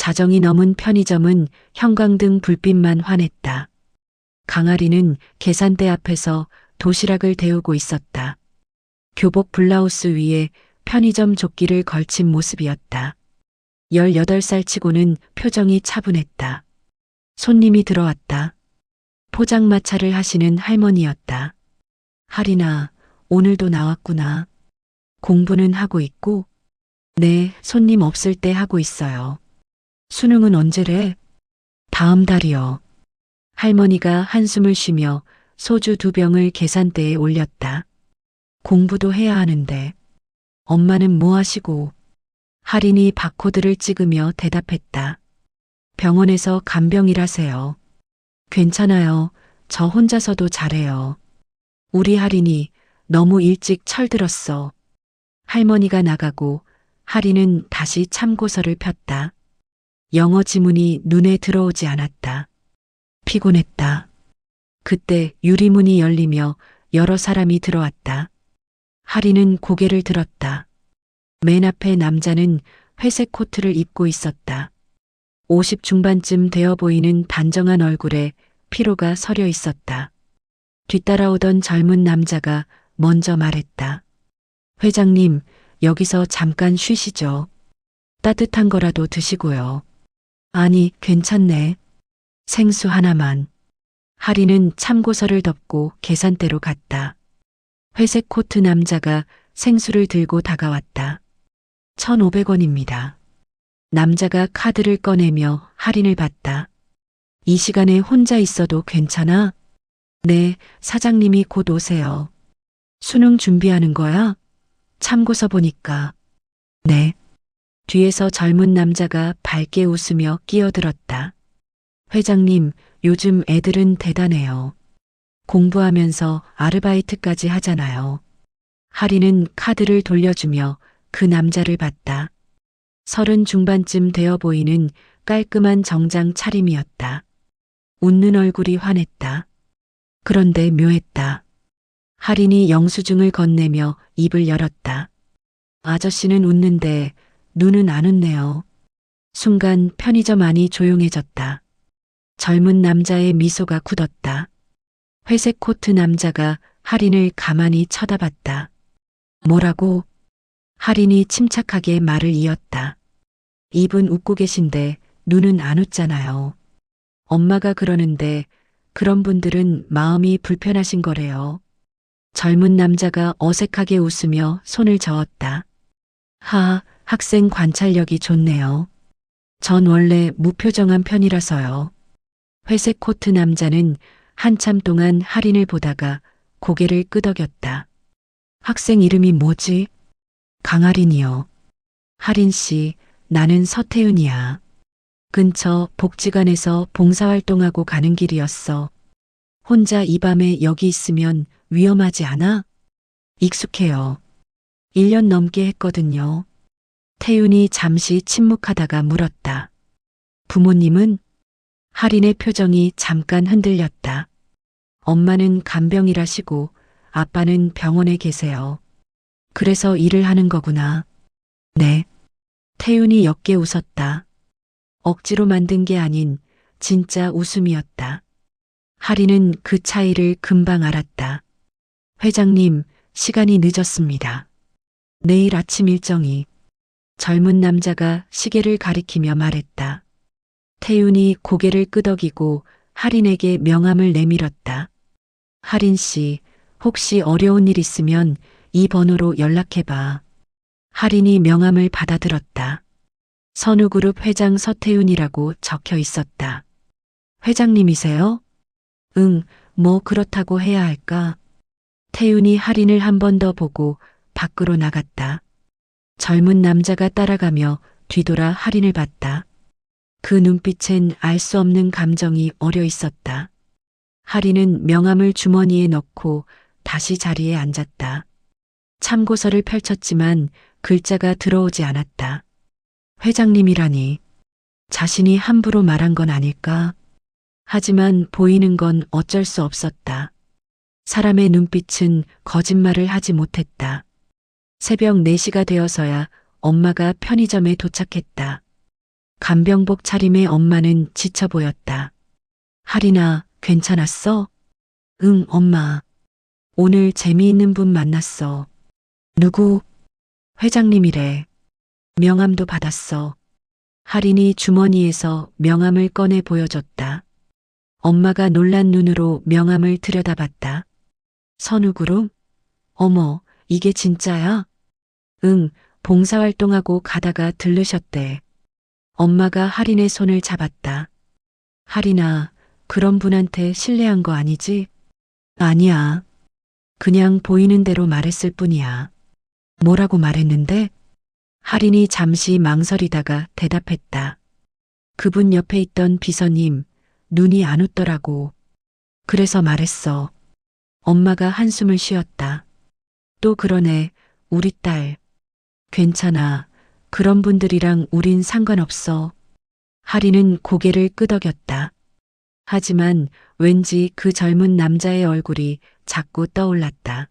자정이 넘은 편의점은 형광등 불빛만 환했다. 강아리는 계산대 앞에서 도시락을 데우고 있었다. 교복 블라우스 위에 편의점 조끼를 걸친 모습이었다. 18살 치고는 표정이 차분했다. 손님이 들어왔다. 포장마차를 하시는 할머니였다. 하리나, 오늘도 나왔구나. 공부는 하고 있고? 네, 손님 없을 때 하고 있어요. 수능은 언제래? 다음 달이요. 할머니가 한숨을 쉬며 소주 2병을 계산대에 올렸다. 공부도 해야 하는데. 엄마는 뭐 하시고? 할인이 바코드를 찍으며 대답했다. 병원에서 간병일하세요. 괜찮아요. 저 혼자서도 잘해요. 우리 할인이 너무 일찍 철들었어. 할머니가 나가고 할인은 다시 참고서를 폈다. 영어 지문이 눈에 들어오지 않았다. 피곤했다. 그때 유리문이 열리며 여러 사람이 들어왔다. 할인은 고개를 들었다. 맨 앞에 남자는 회색 코트를 입고 있었다. 50 중반쯤 되어 보이는 단정한 얼굴에 피로가 서려 있었다. 뒤따라오던 젊은 남자가 먼저 말했다. 회장님, 여기서 잠깐 쉬시죠. 따뜻한 거라도 드시고요. 아니, 괜찮네. 생수 하나만. 할인은 참고서를 덮고 계산대로 갔다. 회색 코트 남자가 생수를 들고 다가왔다. 1,500원입니다. 남자가 카드를 꺼내며 할인을 받다. 이 시간에 혼자 있어도 괜찮아? 네, 사장님이 곧 오세요. 수능 준비하는 거야? 참고서 보니까. 네. 뒤에서 젊은 남자가 밝게 웃으며 끼어들었다. 회장님, 요즘 애들은 대단해요. 공부하면서 아르바이트까지 하잖아요. 할인은 카드를 돌려주며 그 남자를 봤다. 30 중반쯤 되어 보이는 깔끔한 정장 차림이었다. 웃는 얼굴이 환했다. 그런데 묘했다. 할인이 영수증을 건네며 입을 열었다. 아저씨는 웃는데 눈은 안 웃네요. 순간 편의점 안이 조용해졌다. 젊은 남자의 미소가 굳었다. 회색 코트 남자가 할인을 가만히 쳐다봤다. 뭐라고? 할인이 침착하게 말을 이었다. 입은 웃고 계신데 눈은 안 웃잖아요. 엄마가 그러는데 그런 분들은 마음이 불편하신 거래요. 젊은 남자가 어색하게 웃으며 손을 저었다. 학생 관찰력이 좋네요. 전 원래 무표정한 편이라서요. 회색 코트 남자는 한참 동안 할인을 보다가 고개를 끄덕였다. 학생 이름이 뭐지? 강할인이요. 할인 씨, 나는 서태윤이야. 근처 복지관에서 봉사활동하고 가는 길이었어. 혼자 이 밤에 여기 있으면 위험하지 않아? 익숙해요. 1년 넘게 했거든요. 태윤이 잠시 침묵하다가 물었다. 부모님은? 할인의 표정이 잠깐 흔들렸다. 엄마는 간병일하시고 아빠는 병원에 계세요. 그래서 일을 하는 거구나. 네. 태윤이 옅게 웃었다. 억지로 만든 게 아닌 진짜 웃음이었다. 할인은 그 차이를 금방 알았다. 회장님, 시간이 늦었습니다. 내일 아침 일정이. 젊은 남자가 시계를 가리키며 말했다. 태윤이 고개를 끄덕이고 할인에게 명함을 내밀었다. 할인 씨, 혹시 어려운 일 있으면 이 번호로 연락해봐. 할인이 명함을 받아들었다. 선우그룹 회장 서태윤이라고 적혀 있었다. 회장님이세요? 응, 뭐 그렇다고 해야 할까? 태윤이 할인을 한 번 더 보고 밖으로 나갔다. 젊은 남자가 따라가며 뒤돌아 할인을 봤다. 그 눈빛엔 알 수 없는 감정이 어려 있었다. 할인은 명함을 주머니에 넣고 다시 자리에 앉았다. 참고서를 펼쳤지만 글자가 들어오지 않았다. 회장님이라니. 자신이 함부로 말한 건 아닐까? 하지만 보이는 건 어쩔 수 없었다. 사람의 눈빛은 거짓말을 하지 못했다. 새벽 4시가 되어서야 엄마가 편의점에 도착했다. 간병복 차림의 엄마는 지쳐 보였다. 할인아, 괜찮았어? 응, 엄마. 오늘 재미있는 분 만났어. 누구? 회장님이래. 명함도 받았어. 할인이 주머니에서 명함을 꺼내 보여줬다. 엄마가 놀란 눈으로 명함을 들여다봤다. 선우그룹? 어머, 이게 진짜야? 응, 봉사활동하고 가다가 들르셨대. 엄마가 할인의 손을 잡았다. 할인아, 그런 분한테 실례한 거 아니지? 아니야. 그냥 보이는 대로 말했을 뿐이야. 뭐라고 말했는데? 할인이 잠시 망설이다가 대답했다. 그분 옆에 있던 비서님, 눈이 안 웃더라고. 그래서 말했어. 엄마가 한숨을 쉬었다. 또 그러네, 우리 딸. 괜찮아. 그런 분들이랑 우린 상관없어. 할인은 고개를 끄덕였다. 하지만 왠지 그 젊은 남자의 얼굴이 자꾸 떠올랐다.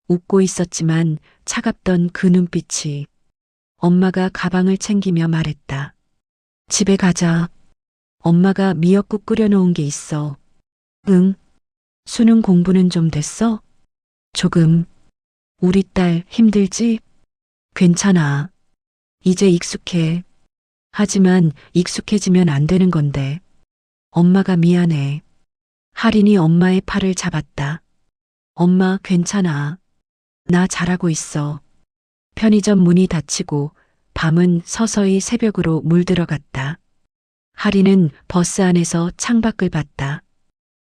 웃고 있었지만 차갑던 그 눈빛이. 엄마가 가방을 챙기며 말했다. 집에 가자. 엄마가 미역국 끓여놓은 게 있어. 응. 수능 공부는 좀 됐어? 조금. 우리 딸 힘들지? 괜찮아. 이제 익숙해. 하지만 익숙해지면 안 되는 건데. 엄마가 미안해. 할인이 엄마의 팔을 잡았다. 엄마 괜찮아. 나 잘하고 있어. 편의점 문이 닫히고 밤은 서서히 새벽으로 물들어갔다. 할인은 버스 안에서 창밖을 봤다.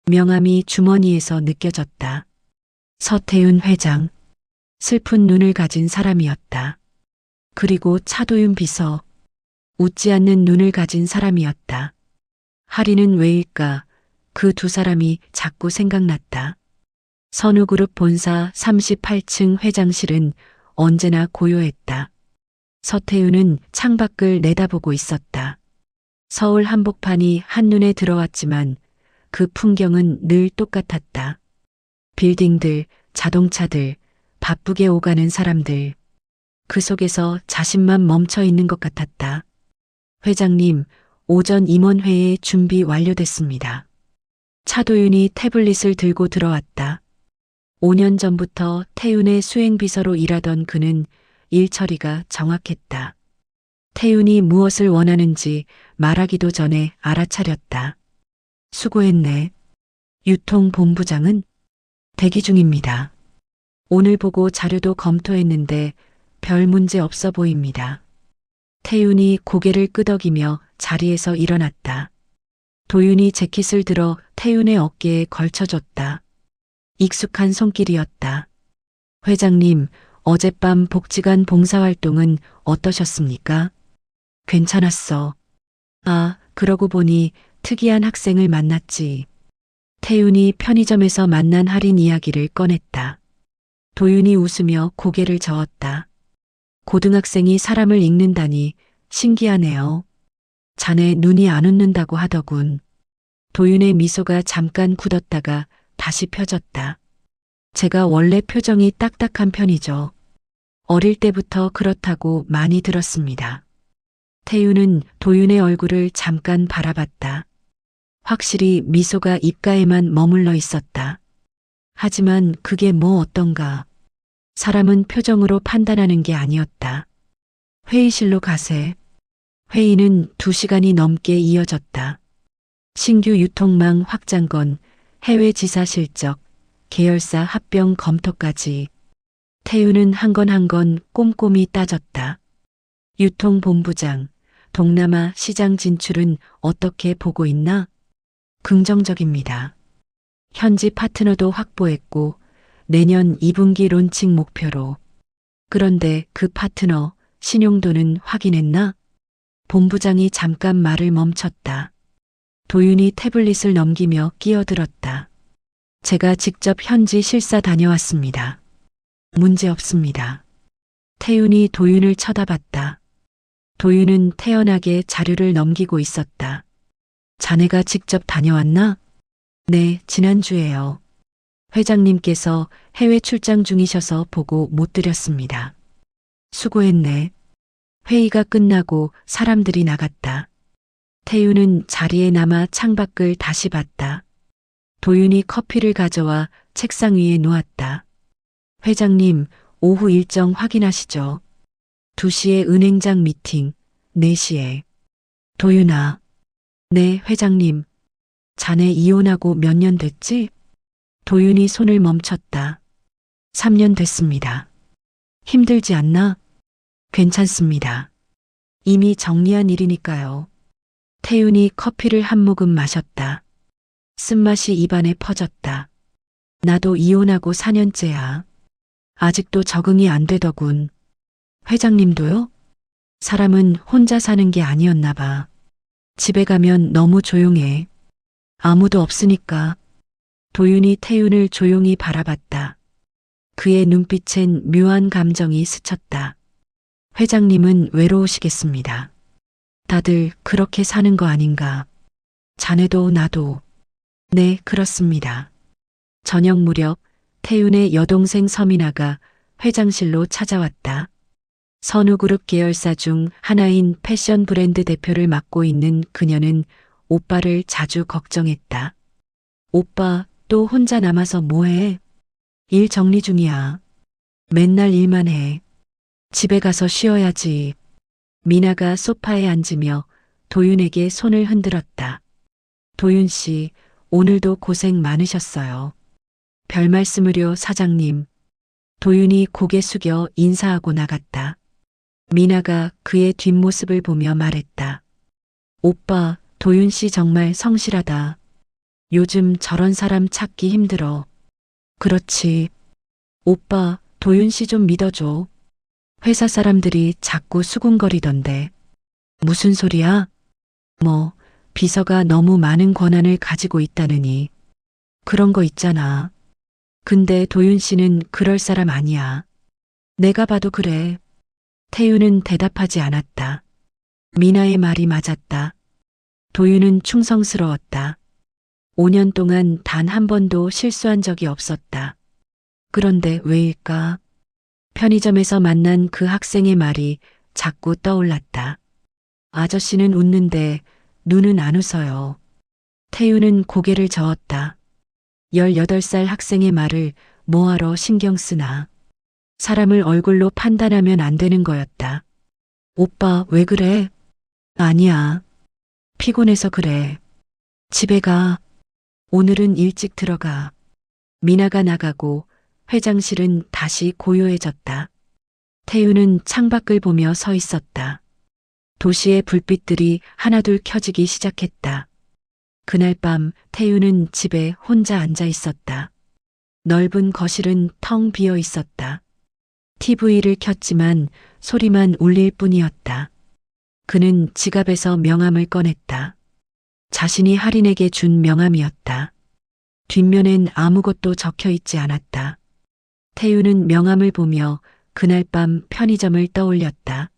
명함이 주머니에서 느껴졌다. 서태윤 회장. 슬픈 눈을 가진 사람이었다. 그리고 차도윤 비서. 웃지 않는 눈을 가진 사람이었다. 할인은 왜일까? 그 두 사람이 자꾸 생각났다. 선우그룹 본사 38층 회장실은 언제나 고요했다. 서태윤은 창밖을 내다보고 있었다. 서울 한복판이 한눈에 들어왔지만 그 풍경은 늘 똑같았다. 빌딩들, 자동차들, 바쁘게 오가는 사람들. 그 속에서 자신만 멈춰 있는 것 같았다. 회장님, 오전 임원회의 준비 완료됐습니다. 차도윤이 태블릿을 들고 들어왔다. 5년 전부터 태윤의 수행비서로 일하던 그는 일 처리가 정확했다. 태윤이 무엇을 원하는지 말하기도 전에 알아차렸다. 수고했네. 유통본부장은 대기 중입니다. 오늘 보고 자료도 검토했는데 별 문제 없어 보입니다. 태윤이 고개를 끄덕이며 자리에서 일어났다. 도윤이 재킷을 들어 태윤의 어깨에 걸쳐줬다. 익숙한 손길이었다. 회장님, 어젯밤 복지관 봉사활동은 어떠셨습니까? 괜찮았어. 아, 그러고 보니 특이한 학생을 만났지. 태윤이 편의점에서 만난 할인 이야기를 꺼냈다. 도윤이 웃으며 고개를 저었다. 고등학생이 사람을 읽는다니 신기하네요. 자네 눈이 안 웃는다고 하더군. 도윤의 미소가 잠깐 굳었다가 다시 펴졌다. 제가 원래 표정이 딱딱한 편이죠. 어릴 때부터 그렇다고 많이 들었습니다. 태윤은 도윤의 얼굴을 잠깐 바라봤다. 확실히 미소가 입가에만 머물러 있었다. 하지만 그게 뭐 어떤가. 사람은 표정으로 판단하는 게 아니었다. 회의실로 가세. 회의는 2시간이 넘게 이어졌다. 신규 유통망 확장건, 해외 지사 실적, 계열사 합병 검토까지. 태윤은 한 건 한 건 꼼꼼히 따졌다. 유통본부장, 동남아 시장 진출은 어떻게 보고 있나? 긍정적입니다. 현지 파트너도 확보했고 내년 2분기 론칭 목표로. 그런데 그 파트너 신용도는 확인했나? 본부장이 잠깐 말을 멈췄다. 도윤이 태블릿을 넘기며 끼어들었다. 제가 직접 현지 실사 다녀왔습니다. 문제 없습니다. 태윤이 도윤을 쳐다봤다. 도윤은 태연하게 자료를 넘기고 있었다. 자네가 직접 다녀왔나? 네, 지난주에요. 회장님께서 해외 출장 중이셔서 보고 못 드렸습니다. 수고했네. 회의가 끝나고 사람들이 나갔다. 태유는 자리에 남아 창밖을 다시 봤다. 도윤이 커피를 가져와 책상 위에 놓았다. 회장님, 오후 일정 확인하시죠. 2시에 은행장 미팅, 4시에. 도윤아. 네, 회장님. 자네 이혼하고 몇 년 됐지? 도윤이 손을 멈췄다. 3년 됐습니다. 힘들지 않나? 괜찮습니다. 이미 정리한 일이니까요. 태윤이 커피를 한 모금 마셨다. 쓴맛이 입안에 퍼졌다. 나도 이혼하고 4년째야. 아직도 적응이 안 되더군. 회장님도요? 사람은 혼자 사는 게 아니었나 봐. 집에 가면 너무 조용해. 아무도 없으니까. 도윤이 태윤을 조용히 바라봤다. 그의 눈빛엔 묘한 감정이 스쳤다. 회장님은 외로우시겠습니다. 다들 그렇게 사는 거 아닌가. 자네도 나도. 네, 그렇습니다. 저녁 무렵 태윤의 여동생 서민아가 회장실로 찾아왔다. 선우그룹 계열사 중 하나인 패션 브랜드 대표를 맡고 있는 그녀는 오빠를 자주 걱정했다. 오빠, 또 혼자 남아서 뭐해? 일 정리 중이야. 맨날 일만 해. 집에 가서 쉬어야지. 미나가 소파에 앉으며 도윤에게 손을 흔들었다. 도윤 씨, 오늘도 고생 많으셨어요. 별 말씀을요, 사장님. 도윤이 고개 숙여 인사하고 나갔다. 미나가 그의 뒷모습을 보며 말했다. 오빠, 도윤 씨 정말 성실하다. 요즘 저런 사람 찾기 힘들어. 그렇지. 오빠, 도윤 씨 좀 믿어줘. 회사 사람들이 자꾸 수군거리던데. 무슨 소리야? 뭐, 비서가 너무 많은 권한을 가지고 있다느니. 그런 거 있잖아. 근데 도윤 씨는 그럴 사람 아니야. 내가 봐도 그래. 태윤은 대답하지 않았다. 미나의 말이 맞았다. 도윤은 충성스러웠다. 5년 동안 단 한 번도 실수한 적이 없었다. 그런데 왜일까? 편의점에서 만난 그 학생의 말이 자꾸 떠올랐다. 아저씨는 웃는데 눈은 안 웃어요. 태윤은 고개를 저었다. 18살 학생의 말을 뭐하러 신경 쓰나. 사람을 얼굴로 판단하면 안 되는 거였다. 오빠, 왜 그래? 아니야. 피곤해서 그래. 집에 가. 오늘은 일찍 들어가. 미나가 나가고 회장실은 다시 고요해졌다. 태윤은 창밖을 보며 서 있었다. 도시의 불빛들이 하나둘 켜지기 시작했다. 그날 밤 태윤은 집에 혼자 앉아 있었다. 넓은 거실은 텅 비어 있었다. TV를 켰지만 소리만 울릴 뿐이었다. 그는 지갑에서 명함을 꺼냈다. 자신이 할인에게 준 명함이었다. 뒷면엔 아무것도 적혀 있지 않았다. 태윤은 명함을 보며 그날 밤 편의점을 떠올렸다.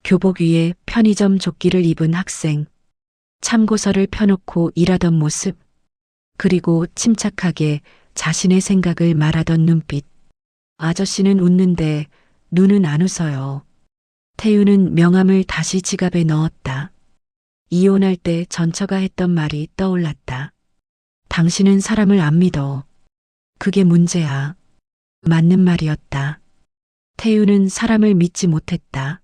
교복 위에 편의점 조끼를 입은 학생, 참고서를 펴놓고 일하던 모습, 그리고 침착하게 자신의 생각을 말하던 눈빛. 아저씨는 웃는데 눈은 안 웃어요. 태윤은 명함을 다시 지갑에 넣었다. 이혼할 때 전처가 했던 말이 떠올랐다. 당신은 사람을 안 믿어. 그게 문제야. 맞는 말이었다. 태윤은 사람을 믿지 못했다.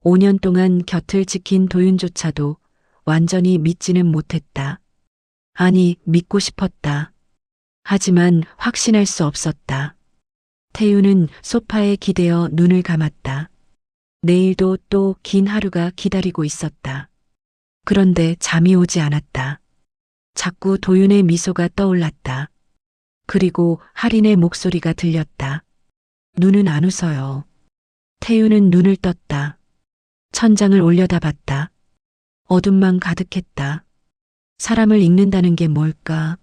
5년 동안 곁을 지킨 도윤조차도 완전히 믿지는 못했다. 아니, 믿고 싶었다. 하지만 확신할 수 없었다. 태윤은 소파에 기대어 눈을 감았다. 내일도 또 긴 하루가 기다리고 있었다. 그런데 잠이 오지 않았다. 자꾸 도윤의 미소가 떠올랐다. 그리고 할인의 목소리가 들렸다. 눈은 안 웃어요. 태윤은 눈을 떴다. 천장을 올려다봤다. 어둠만 가득했다. 사람을 읽는다는 게 뭘까?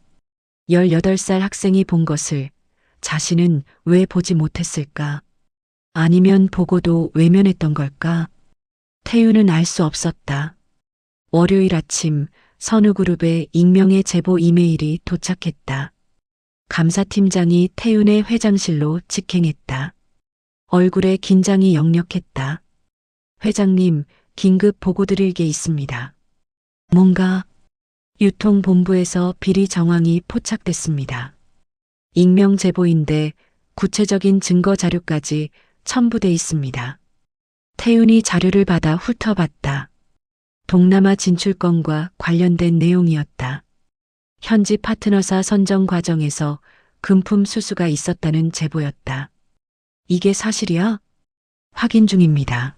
18살 학생이 본 것을 자신은 왜 보지 못했을까? 아니면 보고도 외면했던 걸까? 태윤은 알 수 없었다. 월요일 아침 선우그룹의 익명의 제보 이메일이 도착했다. 감사팀장이 태윤의 회장실로 직행했다. 얼굴에 긴장이 역력했다. 회장님, 긴급 보고드릴 게 있습니다. 뭔가? 유통본부에서 비리 정황이 포착됐습니다. 익명 제보인데 구체적인 증거 자료까지 첨부돼 있습니다. 태윤이 자료를 받아 훑어봤다. 동남아 진출권과 관련된 내용이었다. 현지 파트너사 선정 과정에서 금품 수수가 있었다는 제보였다. 이게 사실이야? 확인 중입니다.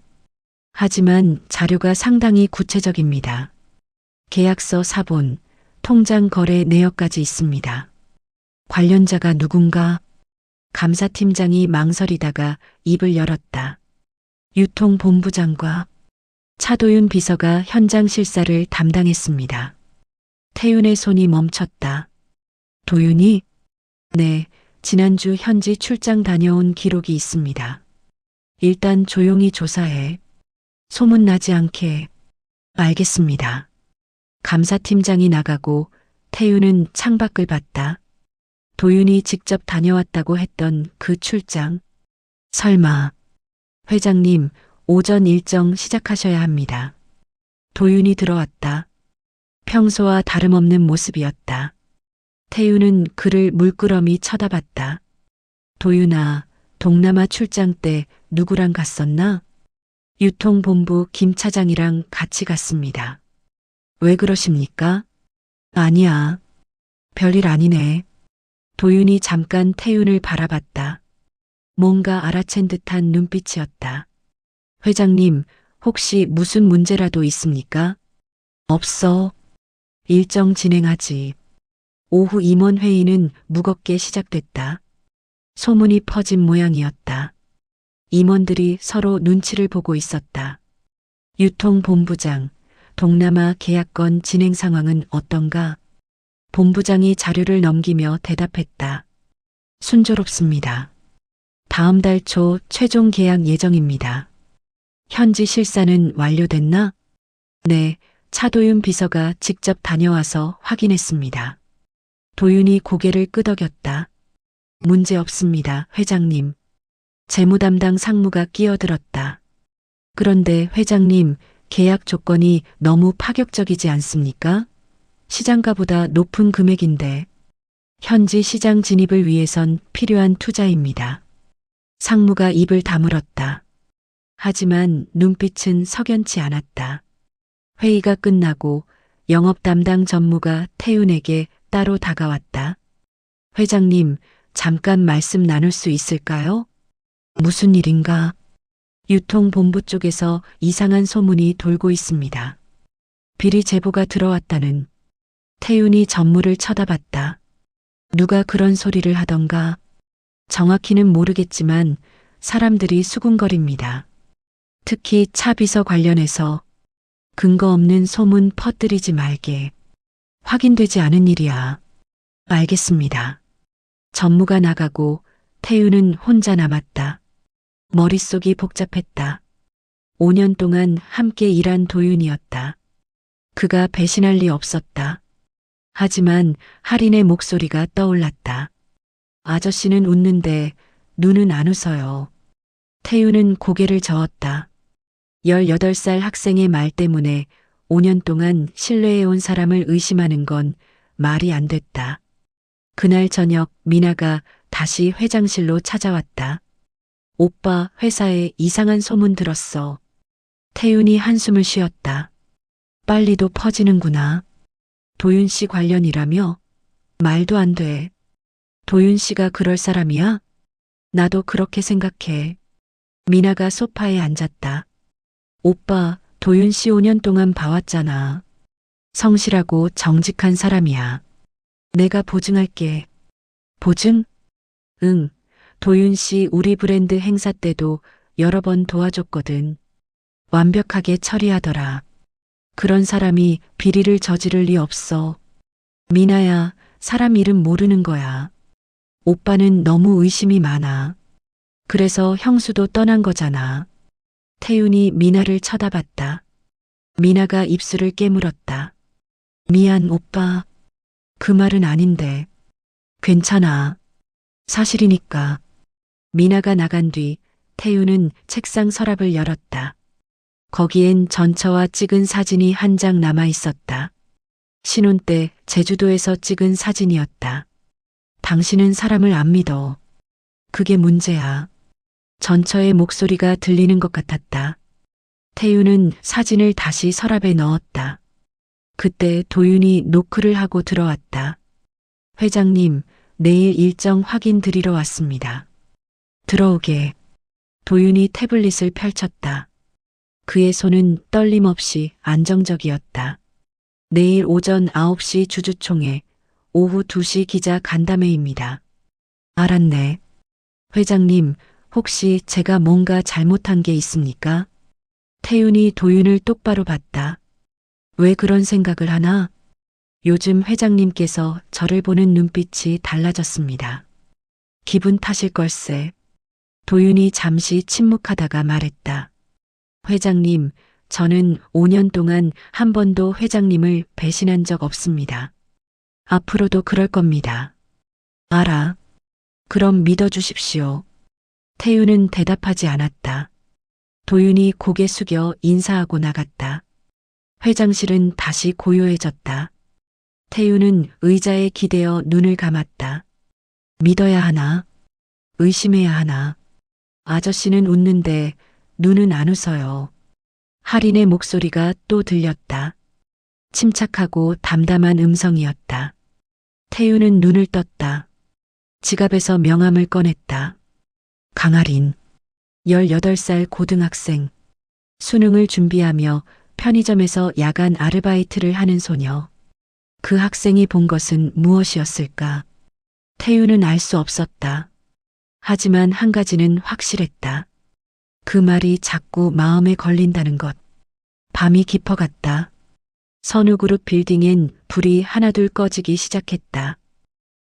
하지만 자료가 상당히 구체적입니다. 계약서 사본, 통장 거래 내역까지 있습니다. 관련자가 누군가? 감사팀장이 망설이다가 입을 열었다. 유통본부장과 차도윤 비서가 현장 실사를 담당했습니다. 태윤의 손이 멈췄다. 도윤이? 네, 지난주 현지 출장 다녀온 기록이 있습니다. 일단 조용히 조사해. 소문나지 않게. 알겠습니다. 감사팀장이 나가고 태윤은 창밖을 봤다. 도윤이 직접 다녀왔다고 했던 그 출장. 설마. 회장님, 오전 일정 시작하셔야 합니다. 도윤이 들어왔다. 평소와 다름없는 모습이었다. 태윤은 그를 물끄러미 쳐다봤다. 도윤아, 동남아 출장 때 누구랑 갔었나? 유통본부 김 차장이랑 같이 갔습니다. 왜 그러십니까? 아니야. 별일 아니네. 도윤이 잠깐 태윤을 바라봤다. 뭔가 알아챈 듯한 눈빛이었다. 회장님, 혹시 무슨 문제라도 있습니까? 없어. 일정 진행하지. 오후 임원 회의는 무겁게 시작됐다. 소문이 퍼진 모양이었다. 임원들이 서로 눈치를 보고 있었다. 유통본부장, 동남아 계약건 진행 상황은 어떤가? 본부장이 자료를 넘기며 대답했다. 순조롭습니다. 다음 달 초 최종 계약 예정입니다. 현지 실사는 완료됐나? 네, 차도윤 비서가 직접 다녀와서 확인했습니다. 도윤이 고개를 끄덕였다. 문제 없습니다, 회장님. 재무담당 상무가 끼어들었다. 그런데 회장님, 계약 조건이 너무 파격적이지 않습니까? 시장가보다 높은 금액인데 현지 시장 진입을 위해선 필요한 투자입니다. 상무가 입을 다물었다. 하지만 눈빛은 석연치 않았다. 회의가 끝나고 영업 담당 전무가 태윤에게 따로 다가왔다. 회장님, 잠깐 말씀 나눌 수 있을까요? 무슨 일인가? 유통본부 쪽에서 이상한 소문이 돌고 있습니다. 비리 제보가 들어왔다는. 태윤이 전무를 쳐다봤다. 누가 그런 소리를 하던가? 정확히는 모르겠지만 사람들이 수군거립니다. 특히 차 비서 관련해서 근거 없는 소문 퍼뜨리지 말게. 확인되지 않은 일이야. 알겠습니다. 전무가 나가고 태윤은 혼자 남았다. 머릿속이 복잡했다. 5년 동안 함께 일한 도윤이었다. 그가 배신할 리 없었다. 하지만 할인의 목소리가 떠올랐다. 아저씨는 웃는데 눈은 안 웃어요. 태윤은 고개를 저었다. 18살 학생의 말 때문에 5년 동안 신뢰해온 사람을 의심하는 건 말이 안 됐다. 그날 저녁 미나가 다시 회장실로 찾아왔다. 오빠, 회사에 이상한 소문 들었어. 태윤이 한숨을 쉬었다. 빨리도 퍼지는구나. 도윤 씨 관련이라며? 말도 안 돼. 도윤 씨가 그럴 사람이야? 나도 그렇게 생각해. 미나가 소파에 앉았다. 오빠, 도윤 씨 5년 동안 봐왔잖아. 성실하고 정직한 사람이야. 내가 보증할게. 보증? 응. 도윤 씨 우리 브랜드 행사 때도 여러 번 도와줬거든. 완벽하게 처리하더라. 그런 사람이 비리를 저지를 리 없어. 미나야, 사람 이름 모르는 거야. 오빠는 너무 의심이 많아. 그래서 형수도 떠난 거잖아. 태윤이 미나를 쳐다봤다. 미나가 입술을 깨물었다. 미안, 오빠. 그 말은 아닌데. 괜찮아. 사실이니까. 미나가 나간 뒤 태윤은 책상 서랍을 열었다. 거기엔 전처와 찍은 사진이 한 장 남아 있었다. 신혼 때 제주도에서 찍은 사진이었다. 당신은 사람을 안 믿어. 그게 문제야. 전처의 목소리가 들리는 것 같았다. 태유는 사진을 다시 서랍에 넣었다. 그때 도윤이 노크를 하고 들어왔다. 회장님, 내일 일정 확인 드리러 왔습니다. 들어오게. 도윤이 태블릿을 펼쳤다. 그의 손은 떨림 없이 안정적이었다. 내일 오전 9시 주주총회, 오후 2시 기자 간담회입니다. 알았네. 회장님, 혹시 제가 뭔가 잘못한 게 있습니까? 태윤이 도윤을 똑바로 봤다. 왜 그런 생각을 하나? 요즘 회장님께서 저를 보는 눈빛이 달라졌습니다. 기분 탓일 걸세. 도윤이 잠시 침묵하다가 말했다. 회장님, 저는 5년 동안 한 번도 회장님을 배신한 적 없습니다. 앞으로도 그럴 겁니다. 알아. 그럼 믿어주십시오. 태윤은 대답하지 않았다. 도윤이 고개 숙여 인사하고 나갔다. 회장실은 다시 고요해졌다. 태윤은 의자에 기대어 눈을 감았다. 믿어야 하나? 의심해야 하나? 아저씨는 웃는데 눈은 안 웃어요. 할인의 목소리가 또 들렸다. 침착하고 담담한 음성이었다. 태윤은 눈을 떴다. 지갑에서 명함을 꺼냈다. 강할인, 18살 고등학생. 수능을 준비하며 편의점에서 야간 아르바이트를 하는 소녀. 그 학생이 본 것은 무엇이었을까? 태윤은 알 수 없었다. 하지만 한 가지는 확실했다. 그 말이 자꾸 마음에 걸린다는 것. 밤이 깊어갔다. 선우그룹 빌딩엔 불이 하나둘 꺼지기 시작했다.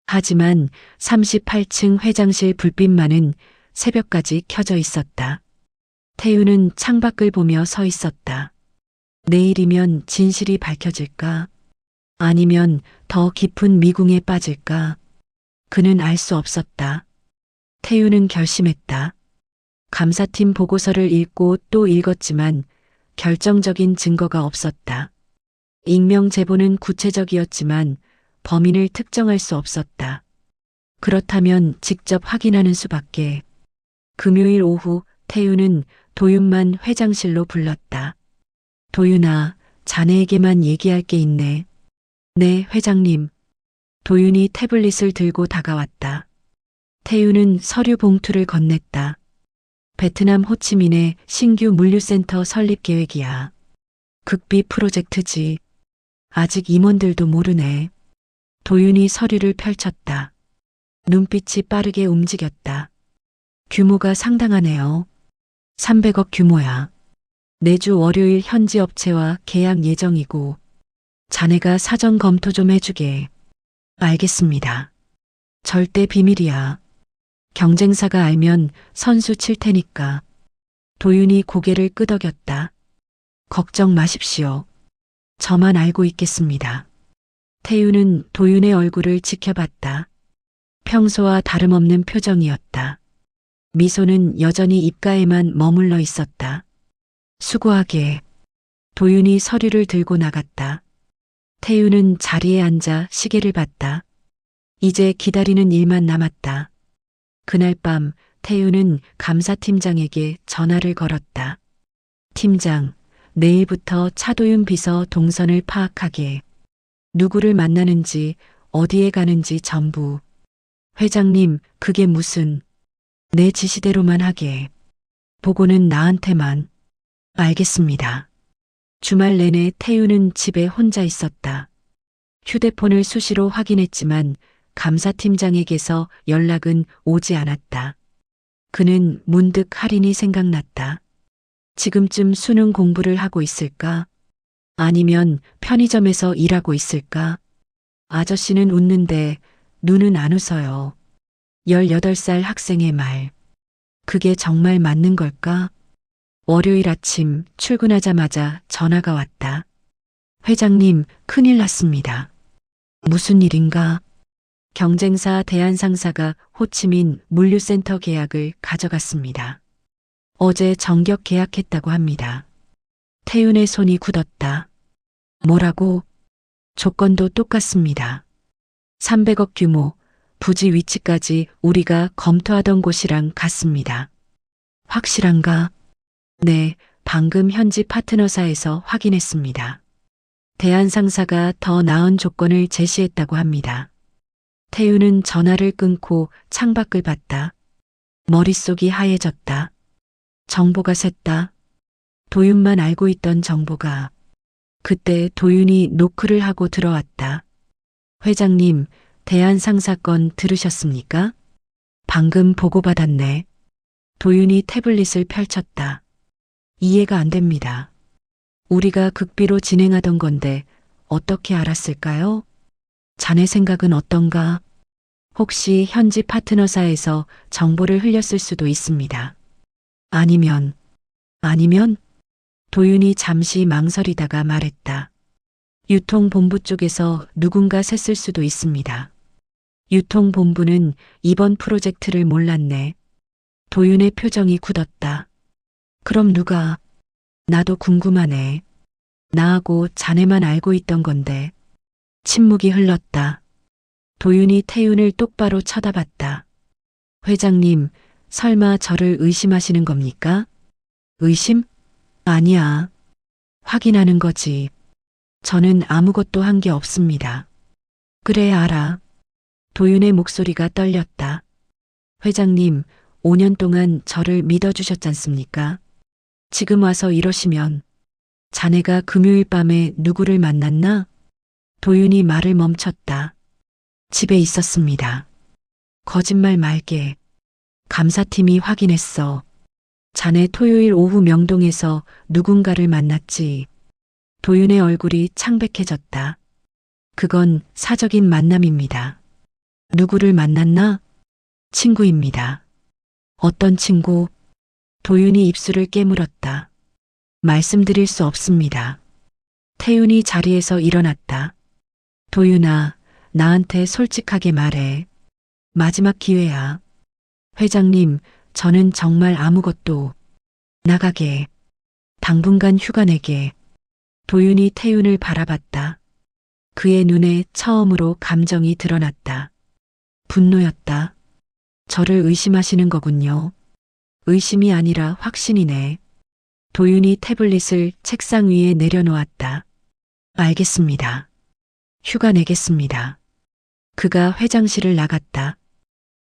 하지만 38층 회장실 불빛만은 새벽까지 켜져 있었다. 태윤은 창밖을 보며 서 있었다. 내일이면 진실이 밝혀질까? 아니면 더 깊은 미궁에 빠질까? 그는 알 수 없었다. 태윤은 결심했다. 감사팀 보고서를 읽고 또 읽었지만 결정적인 증거가 없었다. 익명 제보는 구체적이었지만 범인을 특정할 수 없었다. 그렇다면 직접 확인하는 수밖에. 금요일 오후 태윤은 도윤만 회장실로 불렀다. 도윤아, 자네에게만 얘기할 게 있네. 네, 회장님. 도윤이 태블릿을 들고 다가왔다. 태윤은 서류 봉투를 건넸다. 베트남 호치민의 신규 물류센터 설립 계획이야. 극비 프로젝트지. 아직 임원들도 모르네. 도윤이 서류를 펼쳤다. 눈빛이 빠르게 움직였다. 규모가 상당하네요. 300억 규모야. 내주 월요일 현지 업체와 계약 예정이고 자네가 사전 검토 좀 해주게. 알겠습니다. 절대 비밀이야. 경쟁사가 알면 선수 칠 테니까. 도윤이 고개를 끄덕였다. 걱정 마십시오. 저만 알고 있겠습니다. 태윤은 도윤의 얼굴을 지켜봤다. 평소와 다름없는 표정이었다. 미소는 여전히 입가에만 머물러 있었다. 수고하게. 도윤이 서류를 들고 나갔다. 태윤은 자리에 앉아 시계를 봤다. 이제 기다리는 일만 남았다. 그날 밤 태윤은 감사팀장에게 전화를 걸었다. 팀장, 내일부터 차도윤 비서 동선을 파악하게. 누구를 만나는지 어디에 가는지 전부. 회장님, 그게 무슨. 내 지시대로만 하게. 보고는 나한테만. 알겠습니다. 주말 내내 태윤은 집에 혼자 있었다. 휴대폰을 수시로 확인했지만 감사팀장에게서 연락은 오지 않았다. 그는 문득 할인이 생각났다. 지금쯤 수능 공부를 하고 있을까? 아니면 편의점에서 일하고 있을까? 아저씨는 웃는데 눈은 안 웃어요. 18살 학생의 말. 그게 정말 맞는 걸까? 월요일 아침 출근하자마자 전화가 왔다. 회장님, 큰일 났습니다. 무슨 일인가? 경쟁사 대한상사가 호치민 물류센터 계약을 가져갔습니다. 어제 정격 계약했다고 합니다. 태윤의 손이 굳었다. 뭐라고? 조건도 똑같습니다. 300억 규모, 부지 위치까지 우리가 검토하던 곳이랑 같습니다. 확실한가? 네, 방금 현지 파트너사에서 확인했습니다. 대한상사가 더 나은 조건을 제시했다고 합니다. 태윤은 전화를 끊고 창밖을 봤다. 머릿속이 하얘졌다. 정보가 샜다. 도윤만 알고 있던 정보가. 그때 도윤이 노크를 하고 들어왔다. 회장님, 대한상사 건 들으셨습니까? 방금 보고받았네. 도윤이 태블릿을 펼쳤다. 이해가 안 됩니다. 우리가 극비로 진행하던 건데 어떻게 알았을까요? 자네 생각은 어떤가? 혹시 현지 파트너사에서 정보를 흘렸을 수도 있습니다. 아니면 도윤이 잠시 망설이다가 말했다. 유통본부 쪽에서 누군가 샜을 수도 있습니다. 유통본부는 이번 프로젝트를 몰랐네. 도윤의 표정이 굳었다. 그럼 누가? 나도 궁금하네. 나하고 자네만 알고 있던 건데. 침묵이 흘렀다. 도윤이 태윤을 똑바로 쳐다봤다. 회장님, 설마 저를 의심하시는 겁니까? 의심? 아니야. 확인하는 거지. 저는 아무것도 한 게 없습니다. 그래, 알아. 도윤의 목소리가 떨렸다. 회장님, 5년 동안 저를 믿어주셨잖습니까? 지금 와서 이러시면 자네가 금요일 밤에 누구를 만났나? 도윤이 말을 멈췄다. 집에 있었습니다. 거짓말 말게. 감사팀이 확인했어. 자네 토요일 오후 명동에서 누군가를 만났지. 도윤의 얼굴이 창백해졌다. 그건 사적인 만남입니다. 누구를 만났나? 친구입니다. 어떤 친구? 도윤이 입술을 깨물었다. 말씀드릴 수 없습니다. 태윤이 자리에서 일어났다. 도윤아, 나한테 솔직하게 말해. 마지막 기회야. 회장님, 저는 정말 아무것도. 나가게. 당분간 휴가 내게. 도윤이 태윤을 바라봤다. 그의 눈에 처음으로 감정이 드러났다. 분노였다. 저를 의심하시는 거군요. 의심이 아니라 확신이네. 도윤이 태블릿을 책상 위에 내려놓았다. 알겠습니다. 휴가 내겠습니다. 그가 회장실을 나갔다.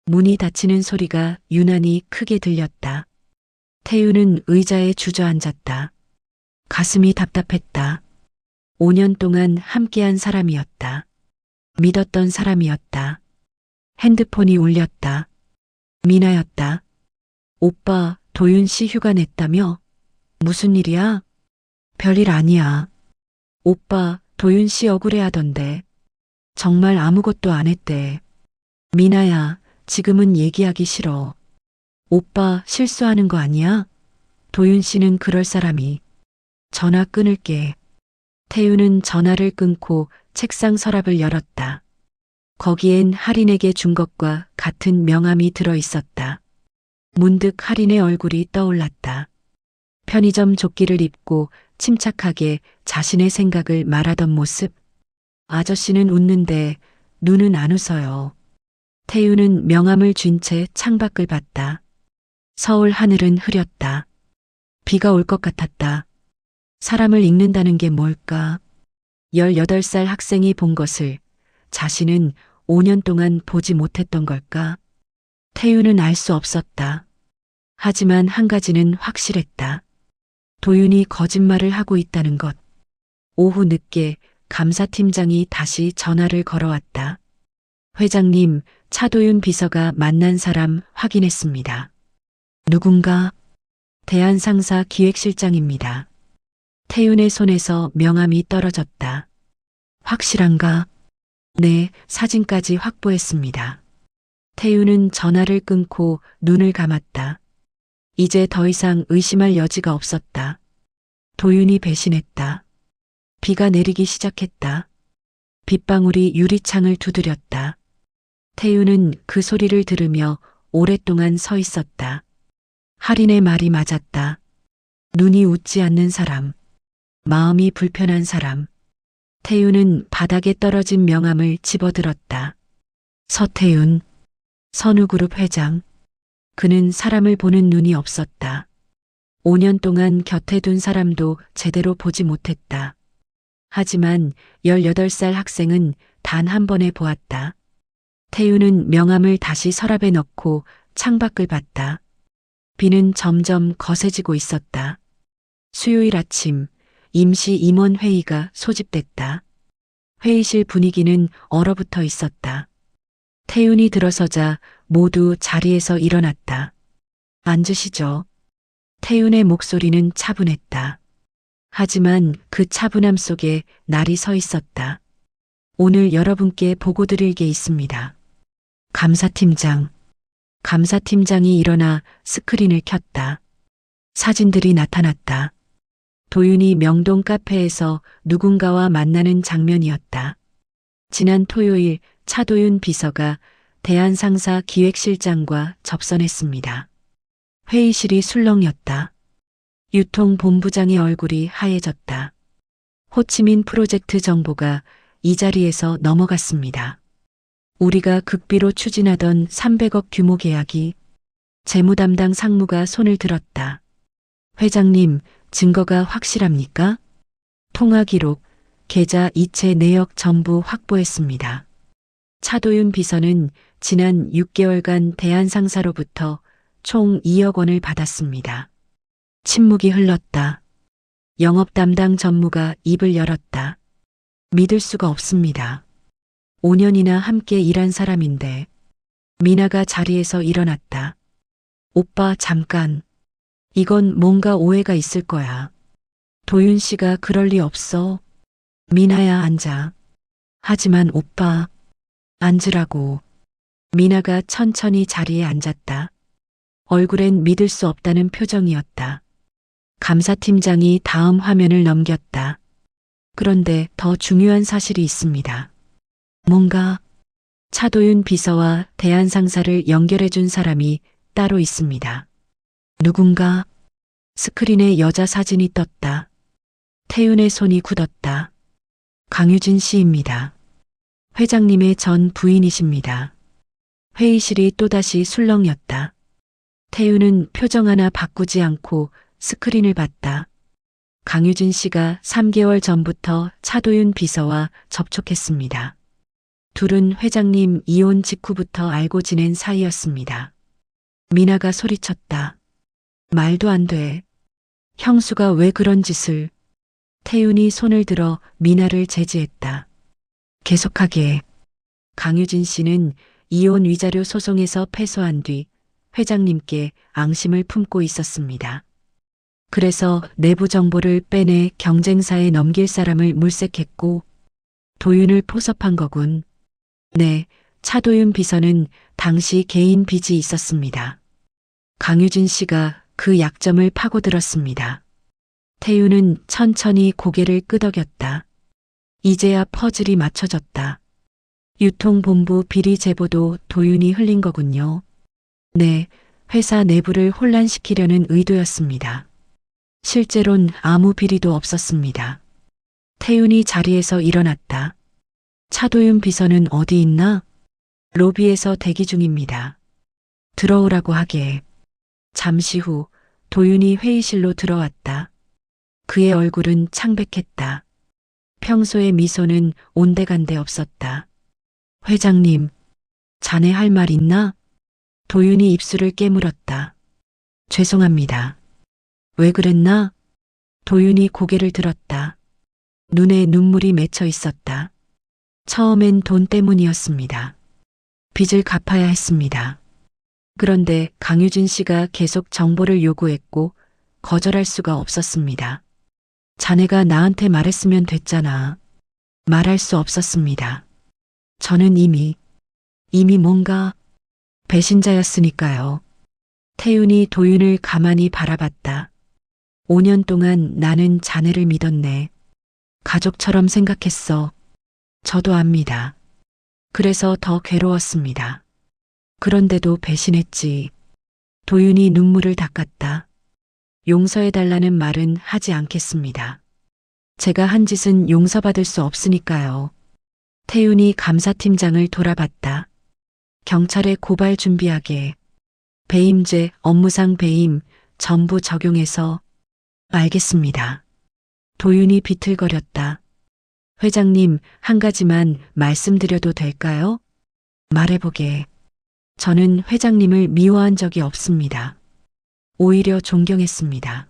문이 닫히는 소리가 유난히 크게 들렸다. 태윤은 의자에 주저앉았다. 가슴이 답답했다. 5년 동안 함께한 사람이었다. 믿었던 사람이었다. 핸드폰이 울렸다. 미나였다. 오빠, 도윤 씨 휴가 냈다며? 무슨 일이야? 별일 아니야. 오빠, 도윤 씨 억울해하던데. 정말 아무것도 안 했대. 미나야, 지금은 얘기하기 싫어. 오빠 실수하는 거 아니야? 도윤 씨는 그럴 사람이. 전화 끊을게. 태윤은 전화를 끊고 책상 서랍을 열었다. 거기엔 할인에게 준 것과 같은 명함이 들어 있었다. 문득 할인의 얼굴이 떠올랐다. 편의점 조끼를 입고 침착하게 자신의 생각을 말하던 모습. 아저씨는 웃는데 눈은 안 웃어요. 태윤은 명함을 쥔 채 창밖을 봤다. 서울 하늘은 흐렸다. 비가 올 것 같았다. 사람을 읽는다는 게 뭘까? 18살 학생이 본 것을 자신은 5년 동안 보지 못했던 걸까? 태윤은 알 수 없었다. 하지만 한 가지는 확실했다. 도윤이 거짓말을 하고 있다는 것. 오후 늦게 감사팀장이 다시 전화를 걸어왔다. 회장님, 차도윤 비서가 만난 사람 확인했습니다. 누군가? 대한상사 기획실장입니다. 태윤의 손에서 명함이 떨어졌다. 확실한가? 네, 사진까지 확보했습니다. 태윤은 전화를 끊고 눈을 감았다. 이제 더 이상 의심할 여지가 없었다. 도윤이 배신했다. 비가 내리기 시작했다. 빗방울이 유리창을 두드렸다. 태윤은 그 소리를 들으며 오랫동안 서 있었다. 할인의 말이 맞았다. 눈이 웃지 않는 사람. 마음이 불편한 사람. 태윤은 바닥에 떨어진 명함을 집어들었다. 서태윤, 선우그룹 회장. 그는 사람을 보는 눈이 없었다. 5년 동안 곁에 둔 사람도 제대로 보지 못했다. 하지만 18살 학생은 단 한 번에 보았다. 태윤은 명함을 다시 서랍에 넣고 창밖을 봤다. 비는 점점 거세지고 있었다. 수요일 아침 임시 임원 회의가 소집됐다. 회의실 분위기는 얼어붙어 있었다. 태윤이 들어서자 모두 자리에서 일어났다. 앉으시죠. 태윤의 목소리는 차분했다. 하지만 그 차분함 속에 날이 서 있었다. 오늘 여러분께 보고드릴 게 있습니다. 감사팀장. 감사팀장이 일어나 스크린을 켰다. 사진들이 나타났다. 도윤이 명동 카페에서 누군가와 만나는 장면이었다. 지난 토요일 차도윤 비서가 대한상사 기획실장과 접선했습니다. 회의실이 술렁였다. 유통본부장의 얼굴이 하얘졌다. 호치민 프로젝트 정보가 이 자리에서 넘어갔습니다. 우리가 극비로 추진하던 300억 규모 계약이 재무 담당 상무가 손을 들었다. 회장님, 증거가 확실합니까? 통화 기록, 계좌 이체 내역 전부 확보했습니다. 차도윤 비서는 지난 6개월간 대한상사로부터 총 2억 원을 받았습니다. 침묵이 흘렀다. 영업 담당 전무가 입을 열었다. 믿을 수가 없습니다. 5년이나 함께 일한 사람인데. 미나가 자리에서 일어났다. 오빠 잠깐. 이건 뭔가 오해가 있을 거야. 도윤 씨가 그럴 리 없어. 미나야 앉아. 하지만 오빠. 앉으라고. 미나가 천천히 자리에 앉았다. 얼굴엔 믿을 수 없다는 표정이었다. 감사팀장이 다음 화면을 넘겼다. 그런데 더 중요한 사실이 있습니다. 뭔가 차도윤 비서와 대한상사를 연결해준 사람이 따로 있습니다. 누군가? 스크린에 여자 사진이 떴다. 태윤의 손이 굳었다. 강유진 씨입니다. 회장님의 전 부인이십니다. 회의실이 또다시 술렁였다. 태윤은 표정 하나 바꾸지 않고 스크린을 봤다. 강유진 씨가 3개월 전부터 차도윤 비서와 접촉했습니다. 둘은 회장님 이혼 직후부터 알고 지낸 사이였습니다. 미나가 소리쳤다. 말도 안 돼. 형수가 왜 그런 짓을. 태윤이 손을 들어 미나를 제지했다. 계속하게. 강유진 씨는 이혼 위자료 소송에서 패소한 뒤 회장님께 앙심을 품고 있었습니다. 그래서 내부 정보를 빼내 경쟁사에 넘길 사람을 물색했고 도윤을 포섭한 거군. 네, 차도윤 비서는 당시 개인 빚이 있었습니다. 강유진 씨가 그 약점을 파고들었습니다. 태윤은 천천히 고개를 끄덕였다. 이제야 퍼즐이 맞춰졌다. 유통본부 비리 제보도 도윤이 흘린 거군요. 네, 회사 내부를 혼란시키려는 의도였습니다. 실제론 아무 비리도 없었습니다. 태윤이 자리에서 일어났다. 차도윤 비서는 어디 있나? 로비에서 대기 중입니다. 들어오라고 하게. 잠시 후 도윤이 회의실로 들어왔다. 그의 얼굴은 창백했다. 평소의 미소는 온데간데 없었다. 회장님, 자네 할 말 있나? 도윤이 입술을 깨물었다. 죄송합니다. 왜 그랬나? 도윤이 고개를 들었다. 눈에 눈물이 맺혀 있었다. 처음엔 돈 때문이었습니다. 빚을 갚아야 했습니다. 그런데 강유진 씨가 계속 정보를 요구했고 거절할 수가 없었습니다. 자네가 나한테 말했으면 됐잖아. 말할 수 없었습니다. 저는 이미 뭔가 배신자였으니까요. 태윤이 도윤을 가만히 바라봤다. 5년 동안 나는 자네를 믿었네. 가족처럼 생각했어. 저도 압니다. 그래서 더 괴로웠습니다. 그런데도 배신했지. 도윤이 눈물을 닦았다. 용서해달라는 말은 하지 않겠습니다. 제가 한 짓은 용서받을 수 없으니까요. 태윤이 감사팀장을 돌아봤다. 경찰에 고발 준비하게. 배임죄, 업무상 배임 전부 적용해서. 알겠습니다. 도윤이 비틀거렸다. 회장님, 한 가지만 말씀드려도 될까요? 말해보게. 저는 회장님을 미워한 적이 없습니다. 오히려 존경했습니다.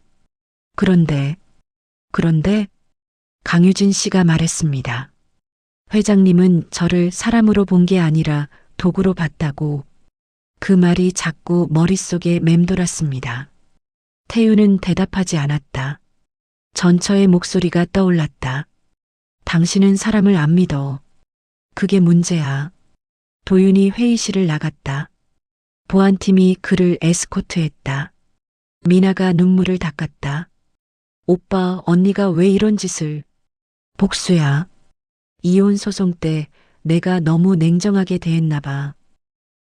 그런데 강유진 씨가 말했습니다. 회장님은 저를 사람으로 본 게 아니라 도구로 봤다고. 그 말이 자꾸 머릿속에 맴돌았습니다. 태윤은 대답하지 않았다. 전처의 목소리가 떠올랐다. 당신은 사람을 안 믿어. 그게 문제야. 도윤이 회의실을 나갔다. 보안팀이 그를 에스코트했다. 미나가 눈물을 닦았다. 오빠, 언니가 왜 이런 짓을. 복수야. 이혼 소송 때 내가 너무 냉정하게 대했나 봐.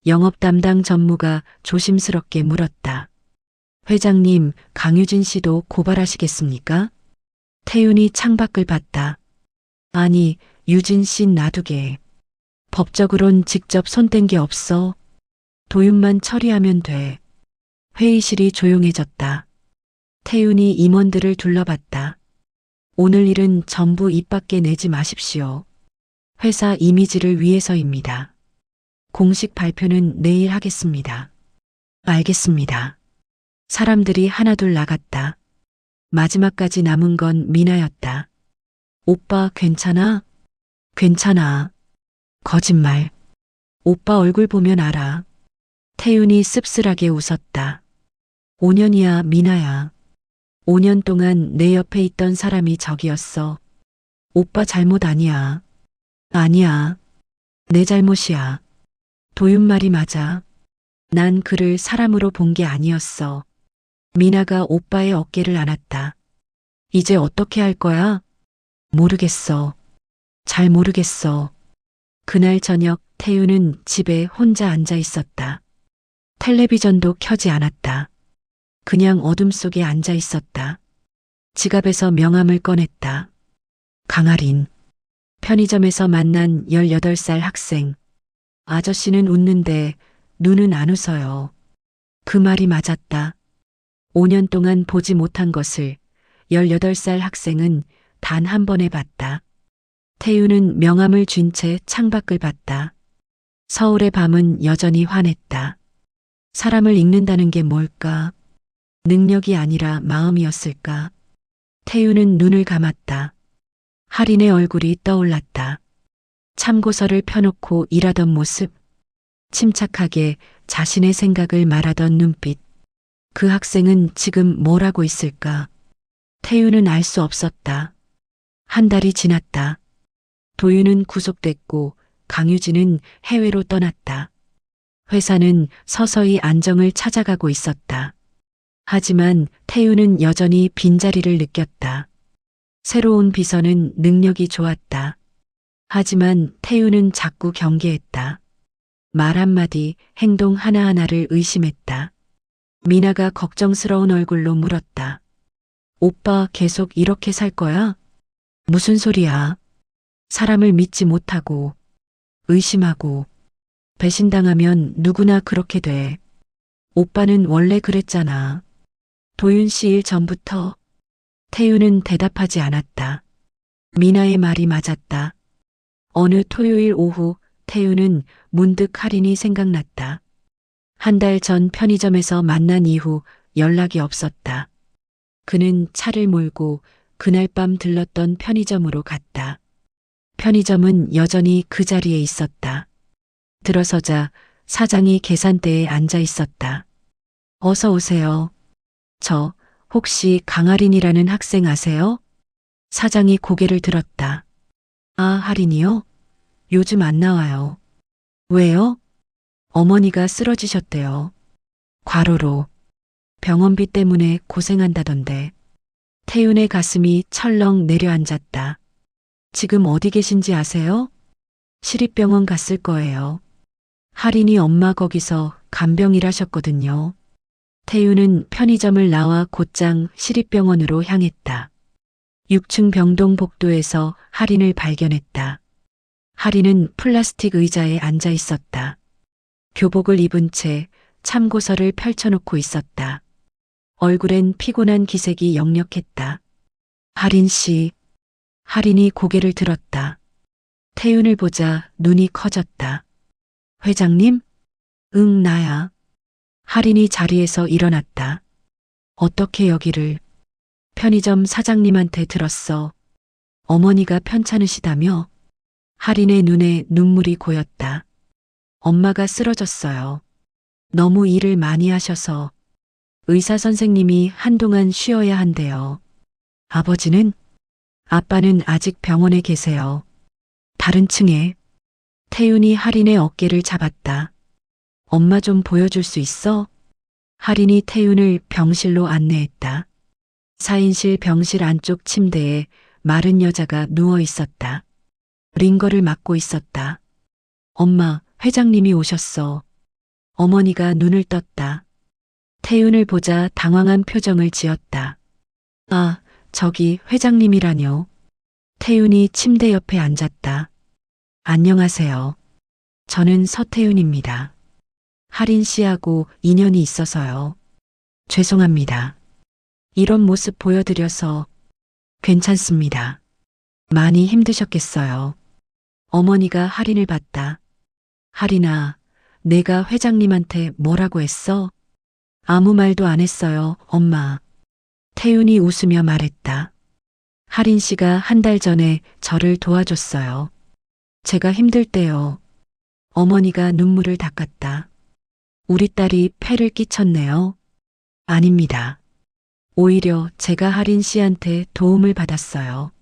영업 담당 전무가 조심스럽게 물었다. 회장님, 강유진 씨도 고발하시겠습니까? 태윤이 창밖을 봤다. 아니, 유진 씨 놔두게. 법적으론 직접 손댄 게 없어. 도윤만 처리하면 돼. 회의실이 조용해졌다. 태윤이 임원들을 둘러봤다. 오늘 일은 전부 입 밖에 내지 마십시오. 회사 이미지를 위해서입니다. 공식 발표는 내일 하겠습니다. 알겠습니다. 사람들이 하나둘 나갔다. 마지막까지 남은 건 미나였다. 오빠 괜찮아? 괜찮아. 거짓말. 오빠 얼굴 보면 알아. 태윤이 씁쓸하게 웃었다. 5년이야, 미나야. 5년 동안 내 옆에 있던 사람이 적이었어. 오빠 잘못 아니야. 아니야. 내 잘못이야. 도윤 말이 맞아. 난 그를 사람으로 본 게 아니었어. 미나가 오빠의 어깨를 안았다. 이제 어떻게 할 거야? 모르겠어. 잘 모르겠어. 그날 저녁 태윤은 집에 혼자 앉아 있었다. 텔레비전도 켜지 않았다. 그냥 어둠 속에 앉아 있었다. 지갑에서 명함을 꺼냈다. 강아린. 편의점에서 만난 18살 학생. 아저씨는 웃는데 눈은 안 웃어요. 그 말이 맞았다. 5년 동안 보지 못한 것을 18살 학생은 단 한 번에 봤다. 태윤은 명함을 쥔 채 창밖을 봤다. 서울의 밤은 여전히 환했다. 사람을 읽는다는 게 뭘까? 능력이 아니라 마음이었을까? 태윤은 눈을 감았다. 할인의 얼굴이 떠올랐다. 참고서를 펴놓고 일하던 모습. 침착하게 자신의 생각을 말하던 눈빛. 그 학생은 지금 뭘 하고 있을까? 태윤은 알 수 없었다. 한 달이 지났다. 도윤은 구속됐고 강유진은 해외로 떠났다. 회사는 서서히 안정을 찾아가고 있었다. 하지만 태윤은 여전히 빈자리를 느꼈다. 새로운 비서는 능력이 좋았다. 하지만 태윤은 자꾸 경계했다. 말 한마디, 행동 하나하나를 의심했다. 미나가 걱정스러운 얼굴로 물었다. 오빠 계속 이렇게 살 거야? 무슨 소리야? 사람을 믿지 못하고, 의심하고, 배신당하면 누구나 그렇게 돼. 오빠는 원래 그랬잖아. 도윤 씨 일 전부터. 태윤은 대답하지 않았다. 미나의 말이 맞았다. 어느 토요일 오후 태윤은 문득 할인이 생각났다. 한 달 전 편의점에서 만난 이후 연락이 없었다. 그는 차를 몰고 그날 밤 들렀던 편의점으로 갔다. 편의점은 여전히 그 자리에 있었다. 들어서자 사장이 계산대에 앉아 있었다. 어서 오세요. 저 혹시 강할인이라는 학생 아세요? 사장이 고개를 들었다. 아, 할인이요? 요즘 안 나와요. 왜요? 어머니가 쓰러지셨대요. 과로로. 병원비 때문에 고생한다던데. 태윤의 가슴이 철렁 내려앉았다. 지금 어디 계신지 아세요? 시립병원 갔을 거예요. 할인이 엄마 거기서 간병 일하셨거든요. 태윤은 편의점을 나와 곧장 시립병원으로 향했다. 6층 병동 복도에서 할인을 발견했다. 할인은 플라스틱 의자에 앉아 있었다. 교복을 입은 채 참고서를 펼쳐놓고 있었다. 얼굴엔 피곤한 기색이 역력했다. 할인 씨. 할인이 고개를 들었다. 태윤을 보자 눈이 커졌다. 회장님? 응, 나야. 할인이 자리에서 일어났다. 어떻게 여기를? 편의점 사장님한테 들었어. 어머니가 편찮으시다며? 할인의 눈에 눈물이 고였다. 엄마가 쓰러졌어요. 너무 일을 많이 하셔서. 의사 선생님이 한동안 쉬어야 한대요. 아버지는? 아빠는 아직 병원에 계세요. 다른 층에. 태윤이 할인의 어깨를 잡았다. 엄마 좀 보여줄 수 있어? 할인이 태윤을 병실로 안내했다. 4인실 병실 안쪽 침대에 마른 여자가 누워 있었다. 링거를 맞고 있었다. 엄마, 회장님이 오셨어. 어머니가 눈을 떴다. 태윤을 보자 당황한 표정을 지었다. 아, 저기 회장님이라뇨. 태윤이 침대 옆에 앉았다. 안녕하세요. 저는 서태윤입니다. 할인 씨하고 인연이 있어서요. 죄송합니다. 이런 모습 보여드려서. 괜찮습니다. 많이 힘드셨겠어요. 어머니가 할인을 봤다. 할인아, 내가 회장님한테 뭐라고 했어? 아무 말도 안 했어요, 엄마. 태윤이 웃으며 말했다. 할인 씨가 한 달 전에 저를 도와줬어요. 제가 힘들 때요. 어머니가 눈물을 닦았다. 우리 딸이 폐를 끼쳤네요. 아닙니다. 오히려 제가 할인 씨한테 도움을 받았어요.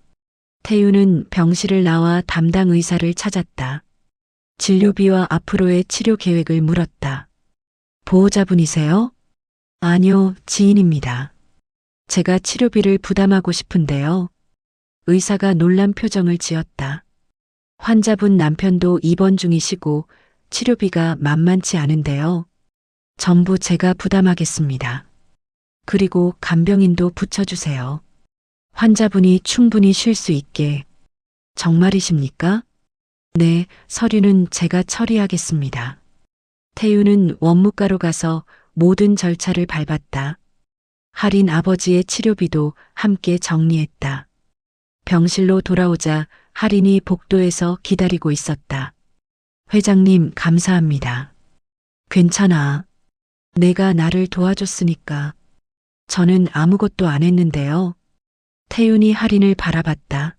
태윤은 병실을 나와 담당 의사를 찾았다. 진료비와 앞으로의 치료 계획을 물었다. 보호자분이세요? 아니요, 지인입니다. 제가 치료비를 부담하고 싶은데요. 의사가 놀란 표정을 지었다. 환자분 남편도 입원 중이시고 치료비가 만만치 않은데요. 전부 제가 부담하겠습니다. 그리고 간병인도 붙여주세요. 환자분이 충분히 쉴 수 있게. 정말이십니까? 네, 서류는 제가 처리하겠습니다. 태윤은 원무과로 가서 모든 절차를 밟았다. 할인 아버지의 치료비도 함께 정리했다. 병실로 돌아오자 할인이 복도에서 기다리고 있었다. 회장님, 감사합니다. 괜찮아. 내가 나를 도와줬으니까. 저는 아무것도 안 했는데요. 태윤이 할인을 바라봤다.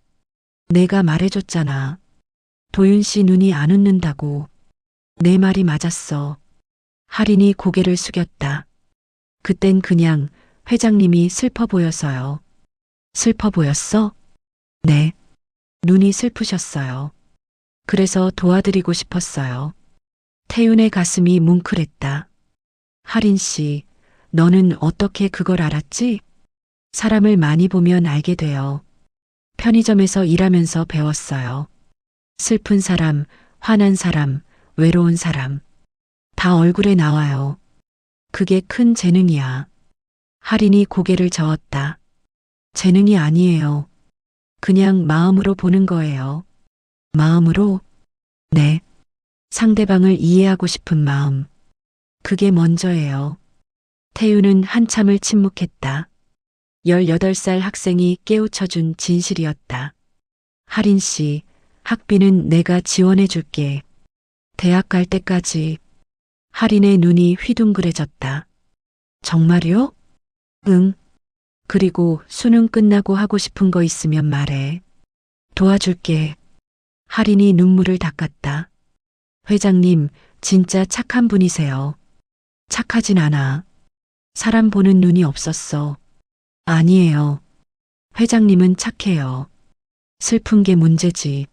내가 말해줬잖아. 도윤 씨 눈이 안 웃는다고. 내 말이 맞았어. 할인이 고개를 숙였다. 그땐 그냥 회장님이 슬퍼 보여서요. 슬퍼 보였어? 네. 눈이 슬프셨어요. 그래서 도와드리고 싶었어요. 태윤의 가슴이 뭉클했다. 할인 씨, 너는 어떻게 그걸 알았지? 사람을 많이 보면 알게 돼요. 편의점에서 일하면서 배웠어요. 슬픈 사람, 화난 사람, 외로운 사람. 다 얼굴에 나와요. 그게 큰 재능이야. 할인이 고개를 저었다. 재능이 아니에요. 그냥 마음으로 보는 거예요. 마음으로? 네. 상대방을 이해하고 싶은 마음. 그게 먼저예요. 태윤은 한참을 침묵했다. 18살 학생이 깨우쳐준 진실이었다. 할인 씨, 학비는 내가 지원해 줄게. 대학 갈 때까지. 할인의 눈이 휘둥그레졌다. 정말요? 응. 그리고 수능 끝나고 하고 싶은 거 있으면 말해. 도와줄게. 할인이 눈물을 닦았다. 회장님, 진짜 착한 분이세요. 착하진 않아. 사람 보는 눈이 없었어. 아니에요. 회장님은 착해요. 슬픈 게 문제지.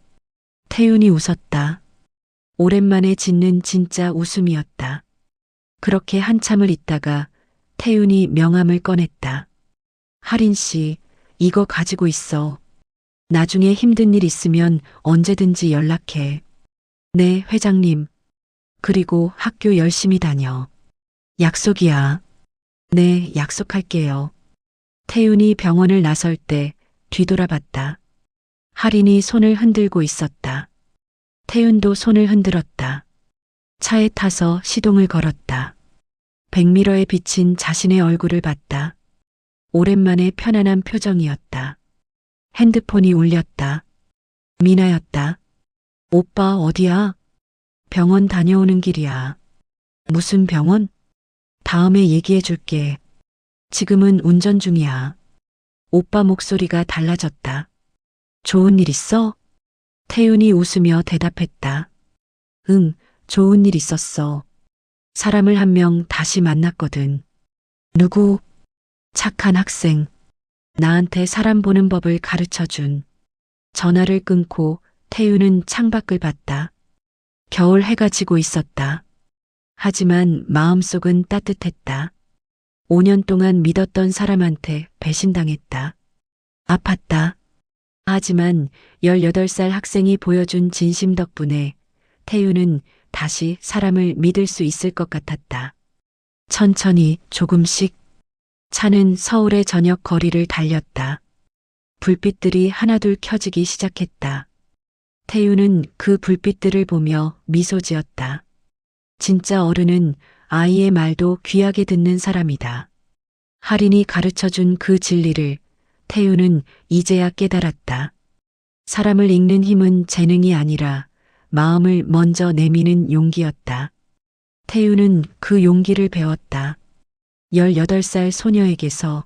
태윤이 웃었다. 오랜만에 짓는 진짜 웃음이었다. 그렇게 한참을 있다가 태윤이 명함을 꺼냈다. 할인 씨, 이거 가지고 있어. 나중에 힘든 일 있으면 언제든지 연락해. 네, 회장님. 그리고 학교 열심히 다녀. 약속이야. 네, 약속할게요. 태윤이 병원을 나설 때 뒤돌아봤다. 할인이 손을 흔들고 있었다. 태윤도 손을 흔들었다. 차에 타서 시동을 걸었다. 백미러에 비친 자신의 얼굴을 봤다. 오랜만에 편안한 표정이었다. 핸드폰이 울렸다. 미나였다. 오빠 어디야? 병원 다녀오는 길이야. 무슨 병원? 다음에 얘기해 줄게. 지금은 운전 중이야. 오빠 목소리가 달라졌다. 좋은 일 있어? 태윤이 웃으며 대답했다. 응, 좋은 일 있었어. 사람을 한 명 다시 만났거든. 누구? 착한 학생. 나한테 사람 보는 법을 가르쳐 준. 전화를 끊고 태윤은 창밖을 봤다. 겨울 해가 지고 있었다. 하지만 마음속은 따뜻했다. 5년 동안 믿었던 사람한테 배신당했다. 아팠다. 하지만 18살 학생이 보여준 진심 덕분에 태윤은 다시 사람을 믿을 수 있을 것 같았다. 천천히 조금씩 차는 서울의 저녁 거리를 달렸다. 불빛들이 하나둘 켜지기 시작했다. 태윤은 그 불빛들을 보며 미소 지었다. 진짜 어른은 아이의 말도 귀하게 듣는 사람이다. 할인이 가르쳐준 그 진리를 태윤은 이제야 깨달았다. 사람을 읽는 힘은 재능이 아니라 마음을 먼저 내미는 용기였다. 태윤은 그 용기를 배웠다. 18살 소녀에게서